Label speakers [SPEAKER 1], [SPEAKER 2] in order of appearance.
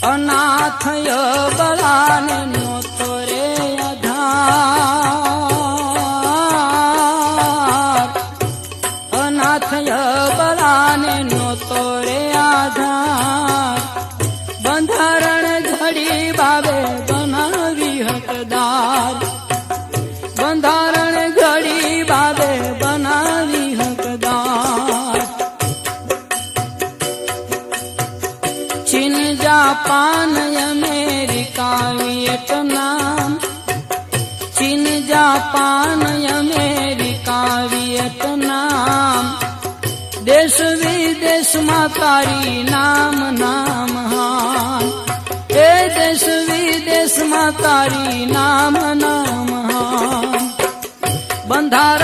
[SPEAKER 1] અનાથય બળાને નોતો રે આધાર, અનાથય બળાને નોતો રે આધાર, બંધારણ ઘડી બાબે બનાવી હકદાર, બંધારણ ઘડી બાબે બનાવી હકદાર. ચીન જાપાન અમેરિકા વિયેટનામ, ચીન જાપાન અમેરિકા વિયેટનામ, દેશ વિદેશમાં તારી નામ નામ હામ, એ દેશ વિદેશમાં તારી નામ નામ હામ. બંધારણ